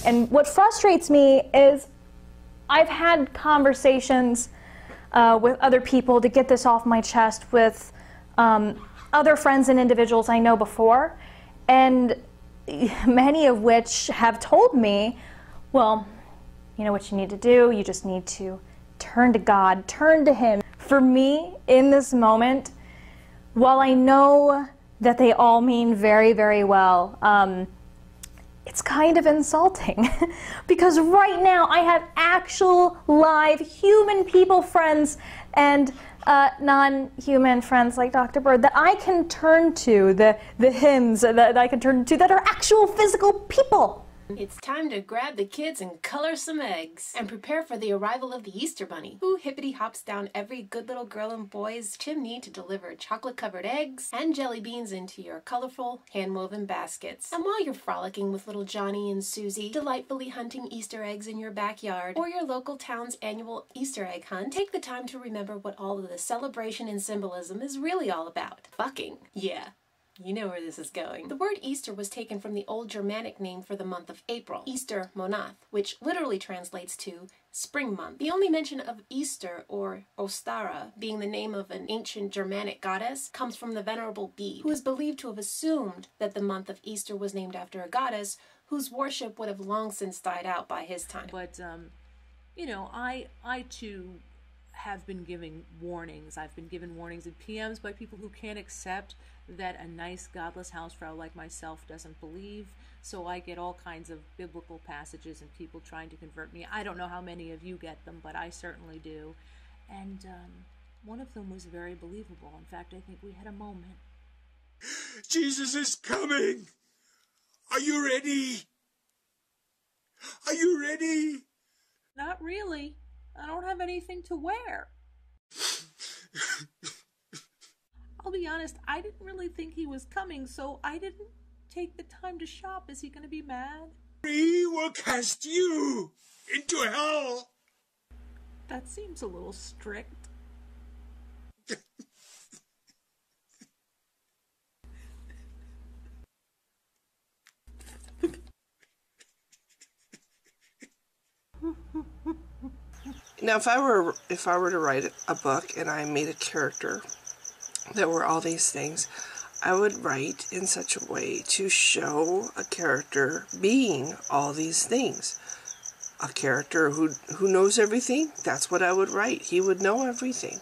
And what frustrates me is I've had conversations with other people to get this off my chest with other friends and individuals I know before, and many of which have told me, well, you know what you need to do? You just need to turn to God, turn to Him. For me, in this moment, while I know that they all mean very, very well, it's kind of insulting because right now I have actual live human people friends and non-human friends like Dr. Bird that I can turn to, the hymns that I can turn to that are actual physical people. It's time to grab the kids and color some eggs and prepare for the arrival of the Easter Bunny, who hippity hops down every good little girl and boy's chimney to deliver chocolate-covered eggs and jelly beans into your colorful hand-woven baskets. And while you're frolicking with little Johnny and Susie, delightfully hunting Easter eggs in your backyard or your local town's annual Easter egg hunt, take the time to remember what all of the celebration and symbolism is really all about. Fucking. Yeah. You know where this is going. The word Easter was taken from the old Germanic name for the month of April, Easter Monath, which literally translates to spring month. The only mention of Easter, or Ostara, being the name of an ancient Germanic goddess, comes from the Venerable Bede, who is believed to have assumed that the month of Easter was named after a goddess whose worship would have long since died out by his time. But, you know, I too have been giving warnings. I've been given warnings and PMs by people who can't accept that a nice godless housefrau like myself doesn't believe. So I get all kinds of biblical passages and people trying to convert me. I don't know how many of you get them, but I certainly do. And one of them was very believable. In fact, I think we had a moment. Jesus is coming! Are you ready? Are you ready? Not really. I don't have anything to wear. I'll be honest, I didn't really think he was coming, so I didn't take the time to shop. Is he gonna be mad? We will cast you into hell! That seems a little strict. Now, if I were to write a book and I made a character that were all these things, I would write in such a way to show a character being all these things. A character who knows everything, that's what I would write. He would know everything.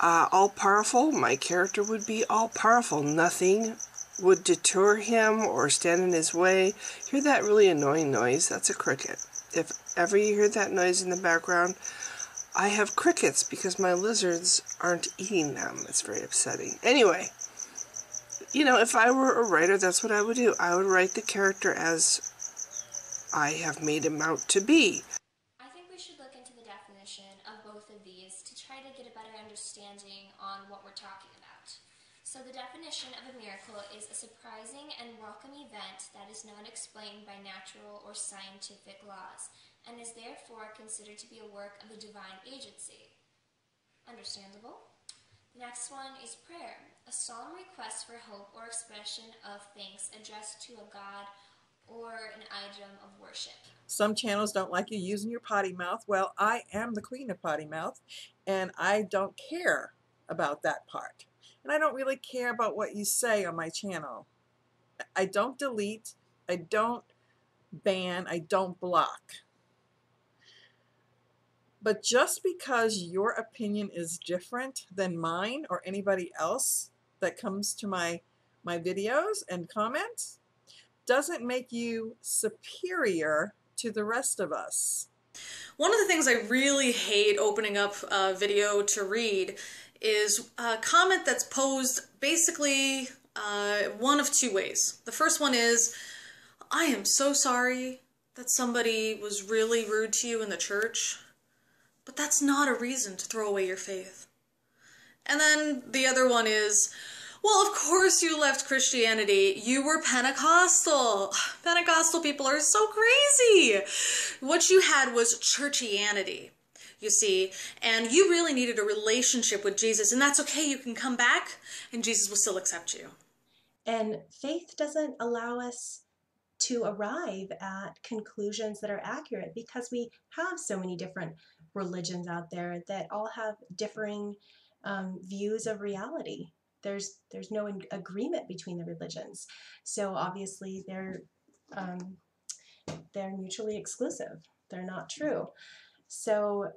All-powerful, my character would be all-powerful. Nothing would deter him or stand in his way. Hear that really annoying noise? That's a cricket. If ever you hear that noise in the background, I have crickets because my lizards aren't eating them. It's very upsetting. Anyway, you know, if I were a writer, that's what I would do. I would write the character as I have made him out to be. I think we should look into the definition of both of these to try to get a better understanding on what we're talking about. So the definition of a miracle is a surprising and welcome event that is not explained by natural or scientific laws, and is therefore considered to be a work of the divine agency. Understandable? The next one is prayer, a solemn request for hope or expression of thanks addressed to a god or an item of worship. Some channels don't like you using your potty mouth. Well, I am the queen of potty mouth, and I don't care about that part. And I don't really care about what you say on my channel. I don't delete, I don't ban, I don't block. But just because your opinion is different than mine or anybody else that comes to my videos and comments doesn't make you superior to the rest of us. One of the things I really hate opening up a video to read is a comment that's posed basically one of two ways. The first one is, I am so sorry that somebody was really rude to you in the church, but that's not a reason to throw away your faith. And then the other one is, well, of course you left Christianity. You were Pentecostal. Pentecostal people are so crazy. What you had was churchianity, you see, and you really needed a relationship with Jesus, and that's okay. You can come back and Jesus will still accept you. And faith doesn't allow us to arrive at conclusions that are accurate, because we have so many different religions out there that all have differing views of reality. There's no agreement between the religions, so obviously they're mutually exclusive. They're not true. So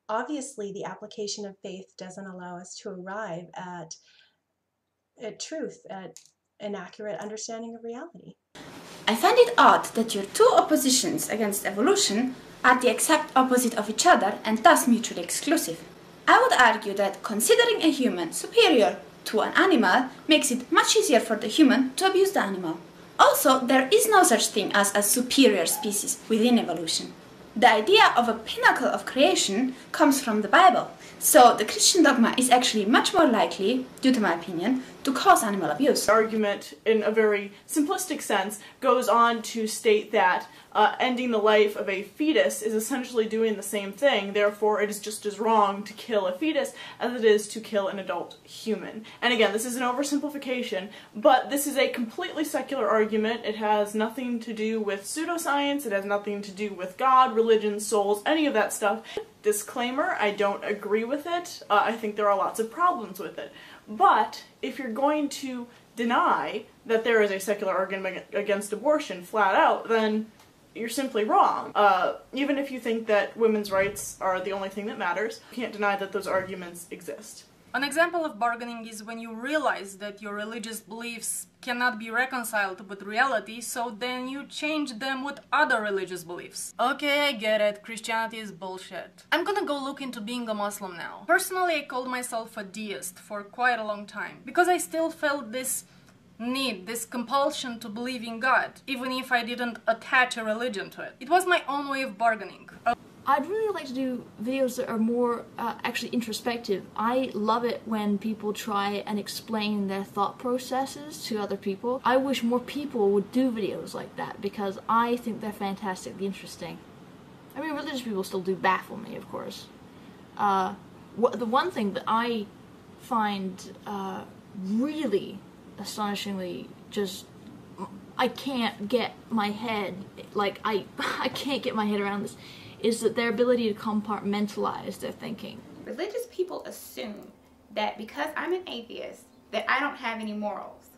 obviously the application of faith doesn't allow us to arrive at truth, at an accurate understanding of reality. I find it odd that your two oppositions against evolution are the exact opposite of each other and thus mutually exclusive. I would argue that considering a human superior to an animal makes it much easier for the human to abuse the animal. Also, there is no such thing as a superior species within evolution. The idea of a pinnacle of creation comes from the Bible, so the Christian dogma is actually much more likely, due to my opinion, to cause animal abuse. The argument, in a very simplistic sense, goes on to state that ending the life of a fetus is essentially doing the same thing, therefore it is just as wrong to kill a fetus as it is to kill an adult human. And again, this is an oversimplification, but this is a completely secular argument. It has nothing to do with pseudoscience, it has nothing to do with God, religion, souls, any of that stuff. Disclaimer, I don't agree with it. I think there are lots of problems with it. But if you're going to deny that there is a secular argument against abortion flat out, then you're simply wrong. Even if you think that women's rights are the only thing that matters, you can't deny that those arguments exist. An example of bargaining is when you realize that your religious beliefs cannot be reconciled with reality, so then you change them with other religious beliefs. Okay, I get it, Christianity is bullshit. I'm gonna go look into being a Muslim now. Personally, I called myself a deist for quite a long time, because I still felt this need, this compulsion to believe in God, even if I didn't attach a religion to it. It was my own way of bargaining. I'd really like to do videos that are more actually introspective. I love it when people try and explain their thought processes to other people. I wish more people would do videos like that because I think they're fantastically interesting. I mean, religious people still do baffle me, of course. The one thing that I find really astonishingly just, I can't get my head, like, I can't get my head around this, is that their ability to compartmentalize their thinking. Religious people assume that because I'm an atheist, that I don't have any morals.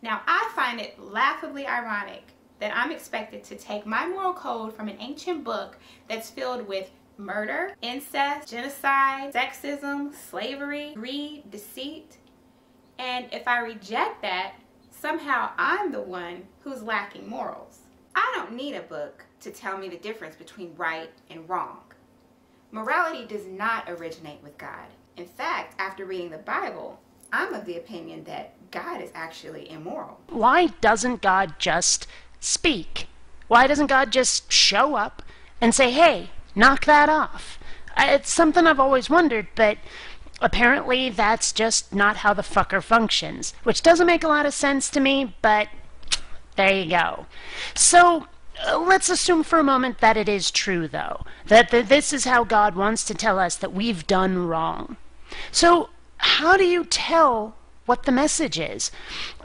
Now, I find it laughably ironic that I'm expected to take my moral code from an ancient book that's filled with murder, incest, genocide, sexism, slavery, greed, deceit, and if I reject that, somehow I'm the one who's lacking morals. I don't need a book to tell me the difference between right and wrong. Morality does not originate with God. In fact, after reading the Bible, I'm of the opinion that God is actually immoral. Why doesn't God just speak? Why doesn't God just show up and say, hey, knock that off? It's something I've always wondered, but apparently that's just not how the fucker functions, which doesn't make a lot of sense to me, but there you go. So let's assume for a moment that it is true, though, that this is how God wants to tell us that we've done wrong. So how do you tell what the message is?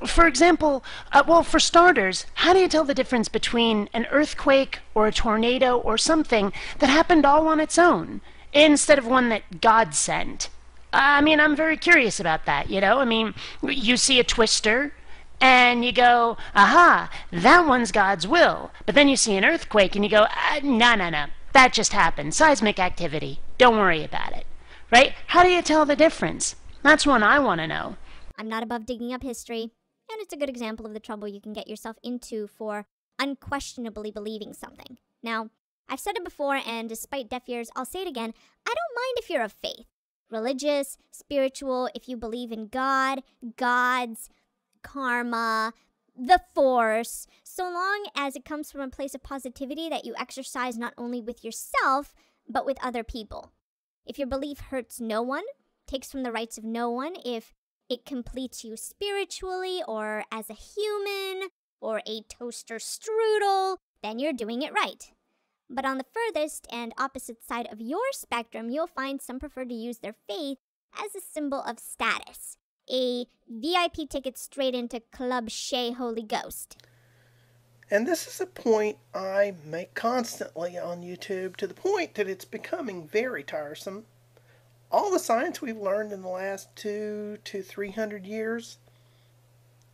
For example, well, for starters, how do you tell the difference between an earthquake or a tornado or something that happened all on its own instead of one that God sent? I mean, I'm very curious about that, you know? I mean, you see a twister, and you go, aha, that one's God's will. But then you see an earthquake, and you go, no, that just happened. Seismic activity. Don't worry about it. Right? How do you tell the difference? That's one I want to know. I'm not above digging up history, and it's a good example of the trouble you can get yourself into for unquestionably believing something. Now, I've said it before, and despite deaf ears, I'll say it again. I don't mind if you're of faith. Religious, spiritual, if you believe in God, gods, karma, the force, so long as it comes from a place of positivity that you exercise not only with yourself, but with other people. If your belief hurts no one, takes from the rights of no one, if it completes you spiritually or as a human or a toaster strudel, then you're doing it right. But on the furthest and opposite side of your spectrum, you'll find some prefer to use their faith as a symbol of status. A VIP ticket straight into Club Shea Holy Ghost. And this is a point I make constantly on YouTube, to the point that it's becoming very tiresome. All the science we've learned in the last 200 to 300 years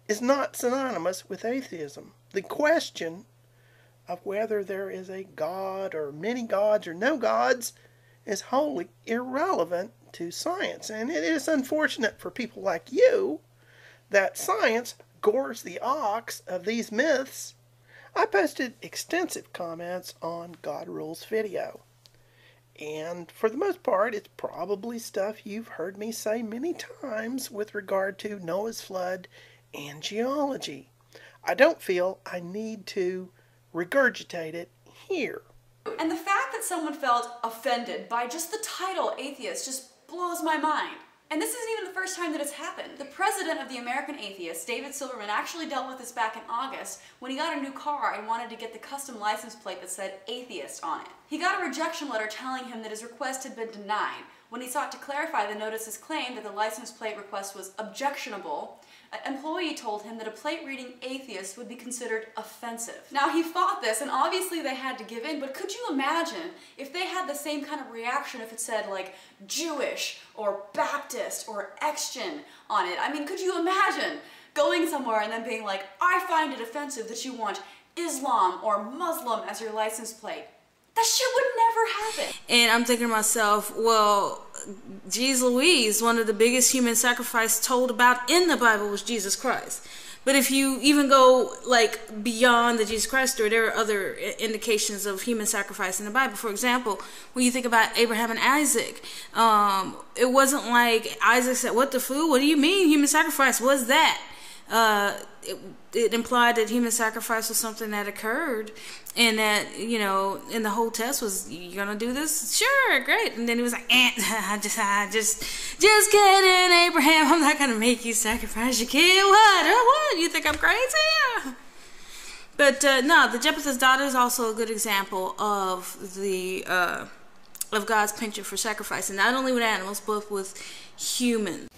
is not synonymous with atheism. The question of whether there is a God or many gods or no gods is wholly irrelevant to science. And it is unfortunate for people like you that science gores the ox of these myths. I posted extensive comments on God Rules video. And for the most part, it's probably stuff you've heard me say many times with regard to Noah's flood and geology. I don't feel I need to regurgitate it here. And the fact that someone felt offended by just the title atheist just blows my mind. And this isn't even the first time that it's happened. The president of the American Atheists, David Silverman, actually dealt with this back in August when he got a new car and wanted to get the custom license plate that said atheist on it. He got a rejection letter telling him that his request had been denied. When he sought to clarify the notice's claim that the license plate request was objectionable, an employee told him that a plate reading atheist would be considered offensive. Now, he fought this, and obviously they had to give in, but could you imagine if they had the same kind of reaction if it said, like, Jewish or Baptist or Xgen on it? I mean, could you imagine going somewhere and then being like, I find it offensive that you want Islam or Muslim as your license plate? That shit would never happen. And I'm thinking to myself, well, geez Louise, one of the biggest human sacrifice told about in the Bible was Jesus Christ. But if you even go like beyond the Jesus Christ story, there are other indications of human sacrifice in the Bible. For example, when you think about Abraham and Isaac, it wasn't like Isaac said, what the fool? What do you mean human sacrifice? What's that? It implied that human sacrifice was something that occurred, and that, you know, and the whole test was, you gonna do this? Sure, great. And then he was like, just kidding, Abraham, I'm not gonna make you sacrifice your kid. What? You think I'm crazy? But no, the Jephthah's daughter is also a good example of the of God's penchant for sacrifice, and not only with animals, but with humans.